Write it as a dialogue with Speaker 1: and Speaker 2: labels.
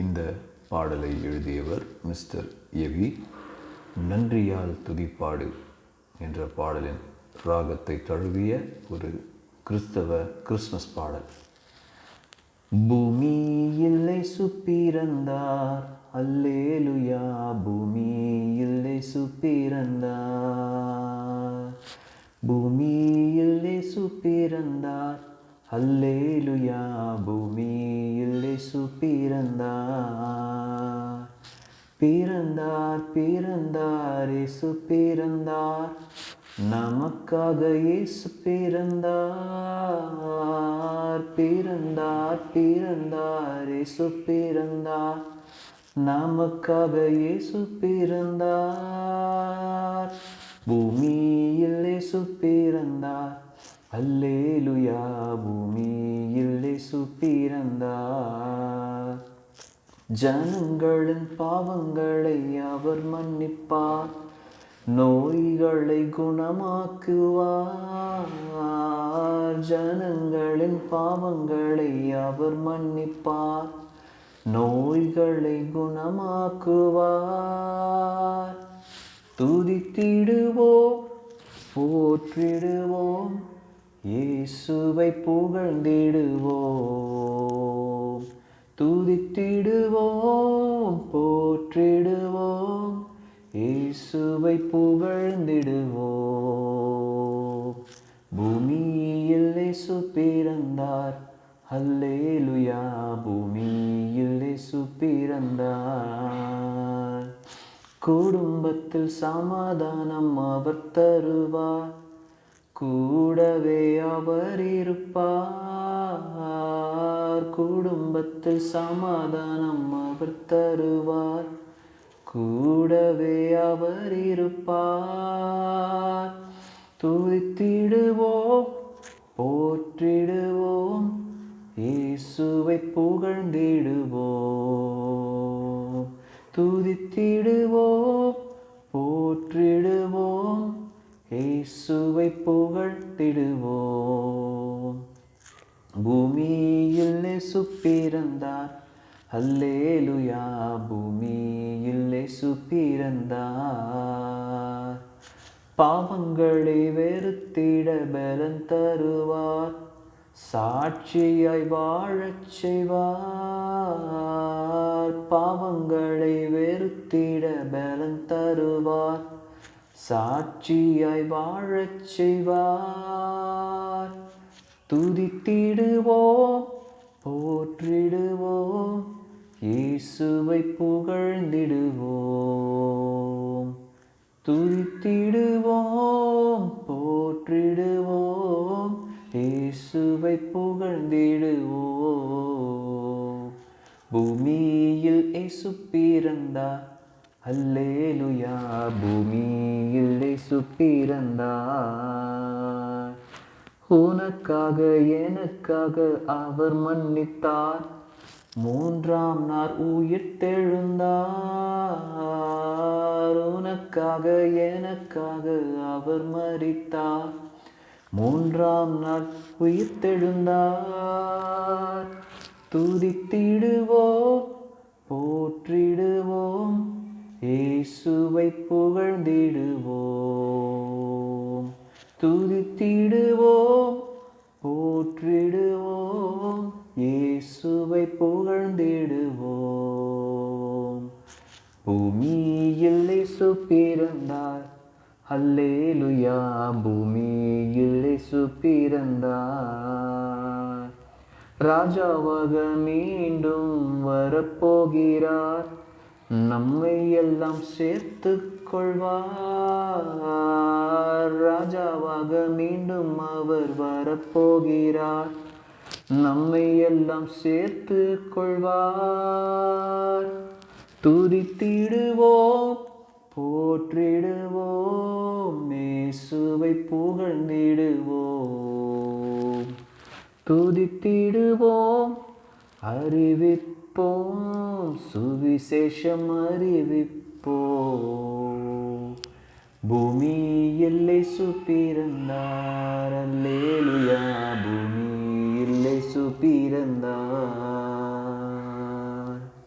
Speaker 1: இந்த பாடலை எழுதியவர் மிஸ்டர் எவி. நன்றியால் துதிப்பாடு என்ற பாடலின் ராகத்தை தழுவிய ஒரு கிறிஸ்தவ கிறிஸ்மஸ் பாடல். பூமியில் இயேசு பிறந்தார், அல்லேலூயா. பூமியில் இயேசு பிறந்தார், பூமியில் இயேசு பிறந்தார், அல்லேலூயா. பூமியில் இயேசு பிறந்தார், பிறந்தார் பிறந்தார் இயேசு பிறந்தார், நமக்காக இயேசு பிறந்தார், பிறந்தார் பிறந்தார் இயேசு பிறந்தார், நமக்காக இயேசு பிறந்தார். பூமியில் இயேசு பிறந்தார், அல்லேலூயா. பூமியில் இயேசு பிறந்தார், ஜனங்களின் பாவங்களை அவர் மன்னிப்பார், நோய்களை குணமாக்குவார். ஜனங்களின் பாவங்களை அவர் மன்னிப்பார், நோய்களை குணமாக்குவார். துதித்திடுவோம், போற்றிடுவோம், இயேசுவை புகழ்ந்திடுவோம். துதித்திடுவோம், போற்றிடுவோம், இயேசுவை புகழ்ந்திடுவோம். பூமியில் இயேசு பிறந்தார், அல்லேலூயா. பூமியில் இயேசு பிறந்தார், குடும்பத்தில் சமாதானம் அவர் தருவார், கூடவே அவர் இருப்பார். குடும்பத்தில் சமாதானம் அவர் தருவார், கூடவே அவர் இருப்பார். துதித்திடுவோம், போற்றிடுவோம், இயேசுவை புகழ்ந்திடுவோம். துதித்திடுவோம், போற்றிடுவோம், இயேசுவை புகழ்ந்திடுவோம். பூமியில் இயேசு பிறந்தார், அல்லேலூயா. பூமியில் இயேசு பிறந்தார், பாவங்களை வெறுத்திட பலன் தருவார், சாட்சியாய் வாழச் செய்வார். பாவங்களை வெறுத்திட பலன் தருவார், சாட்சியாய் வாழச் செய்வார். துதித்திடுவோம், போற்றிடுவோம், இயேசுவை புகழ்ந்திடுவோம். துதித்திடுவோம், போற்றிடுவோம், இயேசுவை புகழ்ந்திடுவோம். பூமியில் இயேசு பிறந்தார், அல்லேலூயா. பூமியில் இயேசு பிறந்தார், உனக்காக எனக்காக அவர் மன்னித்தார், மூன்றாம் நாள் உயிர்த்தெழுந்தார். உனக்காக எனக்காக அவர் மரித்தார், மூன்றாம் நாள் உயிர்த்தெழுந்தார். துதித்திடுவோம், போற்றிடுவோம், இயேசுவை புகழ்ந்திடுவோம். துதித்திடுவோம், போற்றிடுவோம், இயேசுவை புகழ்ந்திடுவோம். பூமியில் இயேசு பிறந்தார், அல்லேலூயா. பூமியில் இயேசு பிறந்தார், ராஜாவாக மீண்டும் வரப்போகிறார், நம்மை எல்லாம் சேர்த்து கொள்வார். ராஜாவாக மீண்டும் அவர் வரப்போகிறார், நம்மை எல்லாம் சேர்த்து கொள்வார். துதித்திடுவோம், போற்றிடுவோம், இயேசுவை புகழ்ந்திடுவோம். துதித்திடுவோம், அறிவிப்போம், சுவிசேஷம் அறிவிப்போம். பூமியில் இயேசு பிறந்தார், அல்லேலூயா. பூமியில் இயேசு பிறந்தார்,